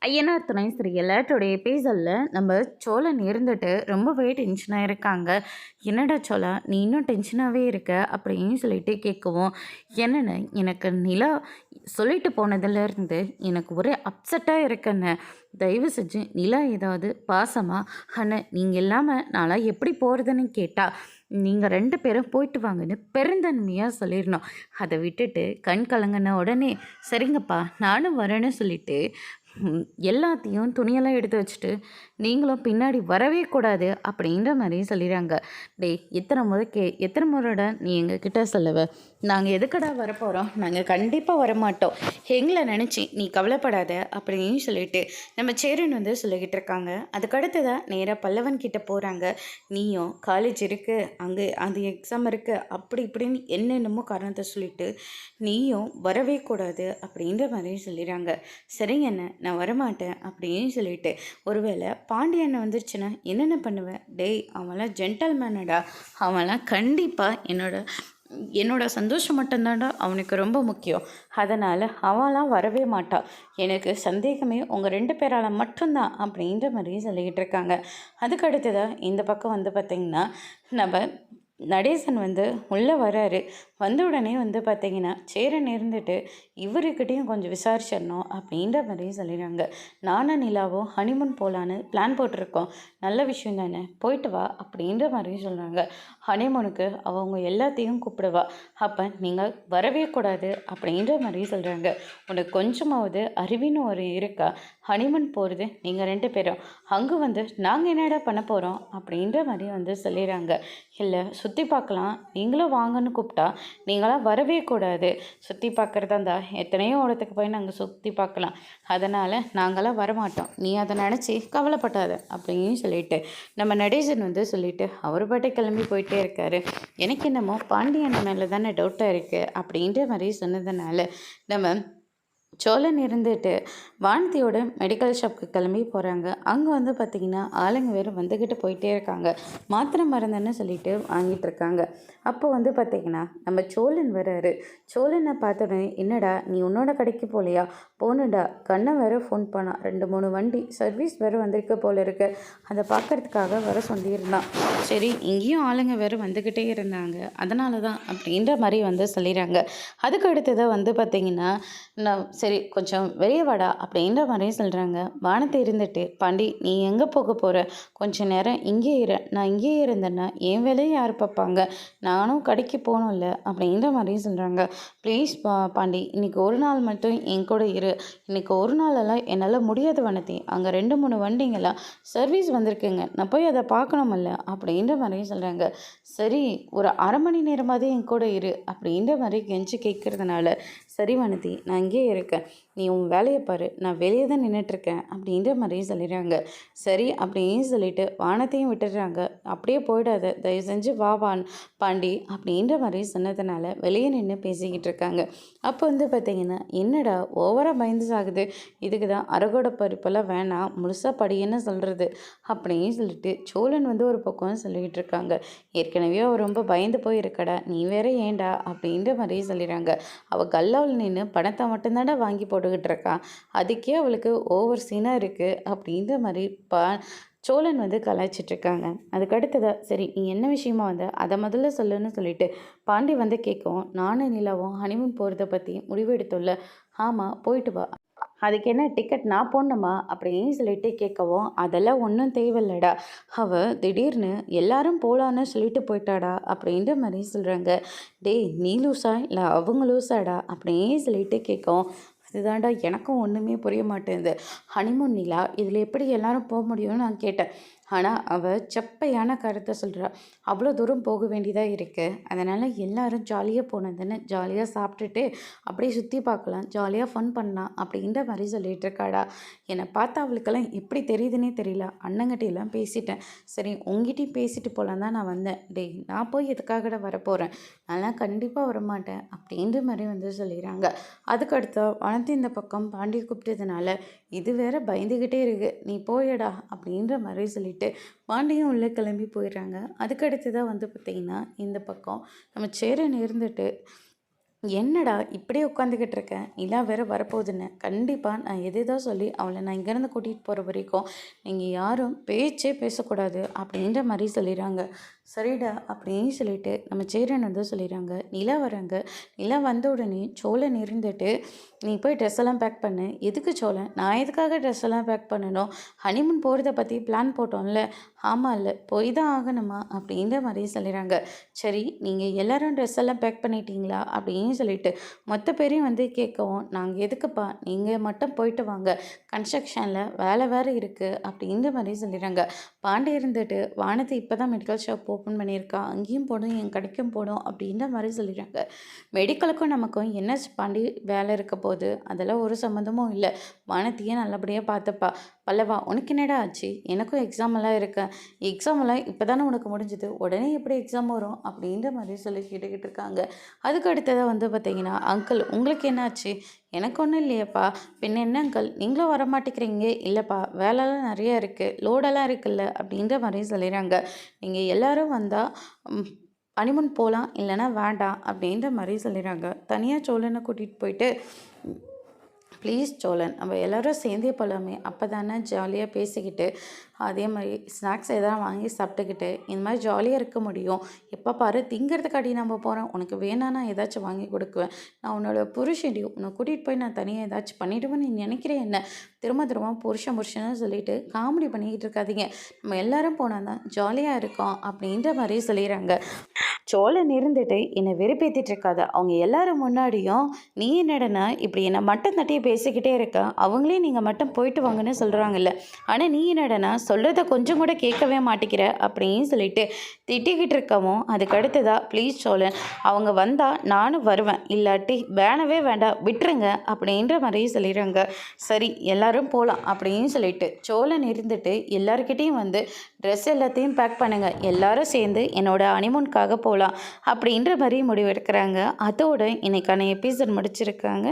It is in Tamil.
ஐயனார் துணை சீரியல்ல டுடே எபிசோட்ல நம்ம சோழன் இருந்துட்டு ரொம்பவே டென்ஷனாக இருக்காங்க. என்னடா சோழா நீ இன்னும் டென்ஷனாகவே இருக்க அப்படின்னு சொல்லிட்டு கேட்கவும், என்னென்ன எனக்கு நிலா சொல்லிட்டு போனதுலேருந்து எனக்கு ஒரே அப்செட்டாக இருக்குன்னு, தயவு செஞ்சு நிலா ஏதாவது பாசமா அண்ணன் நீங்கள் இல்லாமல் நான்லாம் எப்படி போகிறதுன்னு கேட்டா நீங்கள் 2 பேரும் போயிட்டு வாங்கன்னு பெருந்தன்மையாக சொல்லிடணும். அதை விட்டுட்டு கண் கலங்கின உடனே சரிங்கப்பா நானும் வரேன்னு சொல்லிட்டு எல்லாத்தையும் துணியெல்லாம் எடுத்து வச்சுட்டு நீங்களும் பின்னாடி வரவே கூடாது அப்படின்ற மாதிரி சொல்லிடுறாங்க. டேய் எத்தனை முறைடா நீ எங்ககிட்ட சொல்லுவ, நாங்கள் எதுக்கடா வரப்போகிறோம், நாங்கள் கண்டிப்பாக வரமாட்டோம், எங்களை நினச்சி நீ கவலைப்படாத அப்படின்னு சொல்லிட்டு நம்ம சேரன் சொல்லிக்கிட்டு இருக்காங்க. அதுக்கடுத்து தான் நேராக பல்லவன் கிட்ட போகிறாங்க. நீயும் காலேஜ் இருக்குது, அங்கே அது எக்ஸாம் இருக்குது, அப்படி இப்படின்னு என்னென்னமோ காரணத்தை சொல்லிட்டு நீயும் வரவே கூடாது அப்படின்ற மாதிரி சொல்லிடுறாங்க. சரிங்க என்ன நான் வரமாட்டேன் அப்படின்னு சொல்லிட்டு, ஒருவேளை பாண்டியனை வந்துருச்சுன்னா என்னென்ன பண்ணுவேன், டேய் அவன்லாம் ஜென்டல்மேனடா, அவன்லாம் கண்டிப்பாக என்னோட சந்தோஷம் மட்டும்தான்டா அவனுக்கு ரொம்ப முக்கியம், அதனால் அவன்லாம் வரவே மாட்டான், எனக்கு சந்தேகமே உங்கள் 2 பேரால் மட்டும்தான் அப்படின்ற மாதிரி சொல்லிக்கிட்டு இருக்காங்க. அதுக்கடுத்து தான் இந்த பக்கம் பார்த்திங்கன்னா நம்ம நடேசன் உள்ளே வராரு. வந்த உடனே பார்த்திங்கன்னா சேரன் இருந்துட்டு இவருக்கிட்டையும் கொஞ்சம் விசாரிச்சிடணும் அப்படின்ற மாதிரி சொல்லிடுறாங்க. நானும் நிலாவும் ஹனிமூன் போகலான்னு பிளான் போட்டிருக்கோம், நல்ல விஷயம் தானே, போயிட்டு வா அப்படின்ற மாதிரி சொல்கிறாங்க. ஹனிமூனுக்கு அவங்க எல்லாத்தையும் கூப்பிடுவா, அப்போ நீங்கள் வரவே கூடாது அப்படின்ற மாதிரி சொல்கிறாங்க. உனக்கு கொஞ்சமாவது அறிவின்னு ஒரு இருக்கா, ஹனிமூன் போகிறது நீங்கள் 2 பேரும், அங்கே நாங்கள் என்னடா பண்ண போகிறோம் அப்படின்ற மாதிரி சொல்லிடுறாங்க. இல்லை சுற்றி பார்க்கலாம், நீங்களும் வாங்கன்னு கூப்பிட்டா நீங்களாம் வரவே கூடாது, சுற்றி பார்க்குறதா இருந்தால் எத்தனையோ இடத்துக்கு போய் நாங்கள் சுற்றி பார்க்கலாம், அதனால் நாங்களாம் வரமாட்டோம், நீ அதை நினச்சி கவலைப்படாத அப்படின்னு சொல்லிட்டு நம்ம நடேசன் சொல்லிட்டு அவர் பாட்டை கிளம்பி போயிட்டே இருக்காரு. எனக்கு என்னமோ பாண்டியன் மேலே தானே டவுட்டாக இருக்குது அப்படின்ற மாதிரி சொன்னதுனால நம்ம சோழன் இருந்துட்டு வானதியோட மெடிக்கல் ஷாப்புக்கு கிளம்பி போகிறாங்க. அங்கே பார்த்திங்கன்னா ஆளுங்க வேறு வந்துக்கிட்டு போயிட்டே இருக்காங்க. மாத்திரை மருந்துன்னு சொல்லிட்டு வாங்கிட்டு இருக்காங்க. அப்போ பார்த்திங்கன்னா நம்ம சோழன் வர்றாரு. சோழனை பார்த்தோன்னே, என்னடா நீ உன்னோட கடைக்கு போகலையா, போகணுடா, கண்ணை வேறு ஃபோன் பண்ணான், 2-3 வண்டி சர்வீஸ் வேறு வந்திருக்க போல இருக்கு, அதை பார்க்குறதுக்காக வர சொல்லியிருந்தான். சரி இங்கேயும் ஆளுங்க வேறு வந்துக்கிட்டே இருந்தாங்க, அதனால தான் அப்படின்ற மாதிரி சொல்லிடுறாங்க. அதுக்கு அடுத்ததை பார்த்திங்கன்னா நான் சரி கொஞ்சம் வெளியே வாடா அப்படின்ற மாதிரி சொல்கிறாங்க. வானத்தை இருந்துட்டு, பாண்டி நீ எங்கே போக போகிற, கொஞ்சம் நேரம் இங்கே இரு, நான் இங்கேயே இருந்தேன்னா என் வேலையை யார் பார்ப்பாங்க, நானும் கடைக்கு போகணும்ல அப்படின்ற மாதிரி சொல்கிறாங்க. ப்ளீஸ் பாண்டி இன்றைக்கி ஒரு நாள் மட்டும் என் கூட இரு, இன்றைக்கி ஒரு நாளெல்லாம் என்னால் முடியாது வானதி, அங்கே 2-3 வண்டிங்கெல்லாம் சர்வீஸ் வந்திருக்குங்க, நான் போய் அதை பார்க்கணுமில்ல அப்படின்ற மாதிரி சொல்கிறாங்க. சரி ஒரு அரை மணி நேரமாவது என் கூட இரு அப்படின்ற மாதிரி கெஞ்சி கேட்குறதுனால, சரி வானதி நான் இங்கேயே இருக்கேன், நீ உன் வேலையை பாரு, நான் வெளியே தான் நின்றுட்டுருக்கேன் அப்படின்ற மாதிரி சொல்லிடுறாங்க. சரி அப்படின்னு சொல்லிட்டு வானத்தையும் விட்டுடுறாங்க. அப்படியே போயிடாத, தயவு செஞ்சு வா பாண்டி அப்படின்ற மாதிரி சொன்னதுனால வெளியே நின்று பேசிக்கிட்டு இருக்காங்க. அப்போ பார்த்திங்கன்னா, என்னடா ஓவராக பயந்து சாகுது, இதுக்கு தான் அரகோட பருப்பெல்லாம் வேணாம், முழுசாக படின்னு சொல்கிறது அப்படின்னு சொல்லிட்டு சோழன் ஒரு பக்கம் சொல்லிக்கிட்டு இருக்காங்க. ஏற்கனவே அவள் ரொம்ப பயந்து போயிருக்கடா, நீ வேற ஏண்டா அப்படின்ற மாதிரி சொல்லிடுறாங்க. அவள் கல்லாவில் நின்று பணத்தை மட்டும்தாண்டா வாங்கி போட்டுக்கிட்டு இருக்கா, அதுக்கே அவளுக்கு ஓவர் சீனாக இருக்குது அப்படின்ற மாதிரி சோழன் கலாய்ச்சிட்ருக்காங்க. அதுக்கடுத்ததா சரி நீ என்ன விஷயமா அதை முதல்ல சொல்லுன்னு சொல்லிட்டு பாண்டி கேட்கவும், நானும் நிலாவும் ஹனிமூன் போகிறத பற்றி முடிவு எடுத்தோம்ல, ஆமாம் போயிட்டு வா, அதுக்கு என்ன டிக்கெட் நான் போடணுமா அப்படின்னு சொல்லிட்டு கேட்கவும், அதெல்லாம் ஒன்றும் தேவையில்லடா, அவள் திடீர்னு எல்லாரும் போகலான்னு சொல்லிட்டு போயிட்டாடா அப்படின்ற மாதிரி சொல்கிறாங்க. டேய் நீ லூஸா இல்லை அவங்க லூஸாடா அப்படின்னு சொல்லிட்டு கேட்கவும், இதுதான்டா எனக்கும் ஒன்றுமே புரிய மாட்டேங்குது, ஹனிமூன் நிலா இதில் எப்படி எல்லாரும் போக முடியும்னு நான் கேட்டேன், ஆனால் அவள் செப்பையான கருத்தை சொல்கிறா, அவ்வளோ தூரம் போக வேண்டியதாக இருக்குது, அதனால் எல்லோரும் ஜாலியாக போனதுன்னு ஜாலியாக சாப்பிட்டுட்டு அப்படியே சுற்றி பார்க்கலாம், ஜாலியாக ஃபன் பண்ணலாம் அப்படின்ற மாதிரி சொல்லிகிட்டு இருக்காடா. என்னை பார்த்தா அவளுக்கெல்லாம் எப்படி தெரியுதுன்னே தெரியல, அண்ணங்கிட்டையெல்லாம் பேசிட்டேன், சரி உங்ககிட்டையும் பேசிட்டு போகலாம் தான் நான் வந்தேன், டேய் நான் போய் எதுக்காகட வரப்போகிறேன், அதெல்லாம் கண்டிப்பாக வரமாட்டேன் அப்படின்ற மாதிரி சொல்லிடுறாங்க. அதுக்கடுத்து வனத்து இந்த பக்கம் பாண்டியை கூப்பிட்டதுனால இது வேற பயந்துக்கிட்டே இருக்கு, நீ போயடா அப்படின்ற மாதிரி சொல்லிட்டு பாண்டியும் உள்ளே கிளம்பி போயிடுறாங்க. அதுக்கடுத்து தான் பார்த்திங்கன்னா இந்த பக்கம் நம்ம சேரன் இருந்துட்டு என்னடா இப்படியே உட்காந்துக்கிட்டு இருக்கேன், நிலா வேற வரப்போகுதுன்னு. கண்டிப்பாக நான் எதேதோ சொல்லி அவளை நான் இங்கேருந்து கூட்டிகிட்டு போகிற வரைக்கும் நீங்கள் யாரும் பேச்சே பேசக்கூடாது அப்படின்ற மாதிரி சொல்லிடுறாங்க. சரிடா அப்படின்னு சொல்லிட்டு நம்ம சேரன் வந்து சொல்லிடுறாங்க. நிலா வராங்க. நிலா வந்த உடனே சோழன் இருந்துட்டு, நீ போய் ட்ரெஸ் எல்லாம் பேக் பண்ணு. எதுக்கு சோழன்? நான் எதுக்காக ட்ரெஸ் எல்லாம் பேக் பண்ணணும்? ஹனிமூன் போகிறத பற்றி பிளான் போட்டோம்ல. ஆமாம் இல்லை, போய் தான் ஆகணுமா அப்படின்ற மாதிரி சொல்லிடுறாங்க. சரி, நீங்கள் எல்லாரும் ட்ரெஸ் எல்லாம் பேக் பண்ணிட்டீங்களா அப்படின்னு சொல்லிட்டு மொத்த பேரையும் வந்து கேட்கவும், நாங்கள் எதுக்குப்பா, நீங்கள் மட்டும் போயிட்டு வாங்க, கன்ஸ்ட்ரக்ஷனில் வேலை வேறு இருக்குது அப்படின்ற மாதிரி சொல்லிடுறாங்க. பாண்டி இருந்துட்டு, வானத்தை இப்போ தான் மெடிக்கல் ஷாப் ஓப்பன் பண்ணியிருக்கா, அங்கேயும் போடும் என் கடைக்கும் போடும் அப்படின்ற மாதிரி சொல்லிடுறாங்க. மெடிக்கலுக்கும் நமக்கும் என்ன பாண்டி வேலை இருக்க போகுது, அதெல்லாம் ஒரு சம்மந்தமும் இல்லை. வானத்தையே நல்லபடியாக பார்த்துப்பா. பல்லவா, உனக்கு என்னடா ஆச்சு? எனக்கும் எக்ஸாம் எல்லாம் இருக்கு. எக்ஸாம் எல்லாம் இப்போ தானே உனக்கு முடிஞ்சுது, உடனே எப்படி எக்ஸாம் வரும் அப்படின்ற மாதிரி சொல்லி கேட்டுக்கிட்டு இருக்காங்க. அதுக்கு அடுத்ததாக வந்து பார்த்தீங்கன்னா, அங்கிள் உங்களுக்கு என்னாச்சு? எனக்கு ஒன்றும் இல்லையப்பா. பின்ன என்ன அங்கிள், நீங்களும் வர மாட்டேங்கிறீங்க? இல்லைப்பா, வேலைலாம் நிறைய இருக்குது, லோடெல்லாம் இருக்குல்ல அப்படின்ற மாதிரி சொல்லிடுறாங்க. நீங்கள் எல்லோரும் வந்தால் ஹனிமூன் போகலாம், இல்லைன்னா வேண்டாம் அப்படின்ற மாதிரி சொல்லிடுறாங்க. தனியாக சோழனை கூட்டிகிட்டு போயிட்டு, ப்ளீஸ் சோழன், நம்ம எல்லோரும் சேர்ந்தே போகலாமே, அப்போ தானே ஜாலியாக பேசிக்கிட்டு அதே மாதிரி ஸ்நாக்ஸ் எதாவது வாங்கி சாப்பிட்டுக்கிட்டு இந்த மாதிரி ஜாலியாக இருக்க முடியும். எப்போ பாரு திங்கிறதுக்காடி நம்ம போகிறோம், உனக்கு வேணான்னா ஏதாச்சும் வாங்கி கொடுக்குவேன். நான் உன்னோட புருஷன்டி, உன்னை கூட்டிகிட்டு போய் நான் தனியாக ஏதாச்சும் பண்ணிவிடுவேன்னு நீ நினைக்கிறேன் என்ன? திரும்ப திரும்ப புருஷன்னு சொல்லிட்டு காமெடி பண்ணிக்கிட்டு இருக்காதீங்க. நம்ம எல்லாரும் போனால் தான் ஜாலியாக இருக்கோம் அப்படின்ற மாதிரி சொல்லிடுறாங்க. சோழன் இருந்துட்டு என்னை வெறுப்பேற்றிட்டு இருக்காத. அவங்க எல்லாரும் முன்னாடியும் நீ என்னடனா இப்படி என்னை மட்டும் தட்டி பேசிக்கிட்டே இருக்க, அவங்களே நீங்கள் மட்டும் போயிட்டு வாங்கன்னு சொல்கிறாங்கல்ல, ஆனால் நீ என்னடனா சொல்கிறத கொஞ்சம் கூட கேட்கவே மாட்டேங்கிற அப்படின்னு சொல்லிட்டு திட்டிக்கிட்டு இருக்கவும், அதுக்கு அடுத்ததா ப்ளீஸ் சோழன், அவங்க வந்தால் நானும் வருவேன், இல்லாட்டி வேணவே வேண்டாம் விட்டுருங்க அப்படின்ற மாதிரி சொல்லிடுறாங்க. சரி எல்லாரும் போகலாம் அப்படின்னு சொல்லிட்டு சோழன் இருந்துட்டு எல்லாருக்கிட்டேயும் வந்து ட்ரெஸ் எல்லாத்தையும் பேக் பண்ணுங்கள், எல்லாரும் சேர்ந்து என்னோட ஹனிமூனுக்காக போகலாம் அப்படின்ற மாதிரி முடிவெடுக்கிறாங்க. அதோடு இன்னைக்கான எபிசோட் முடிச்சிருக்காங்க.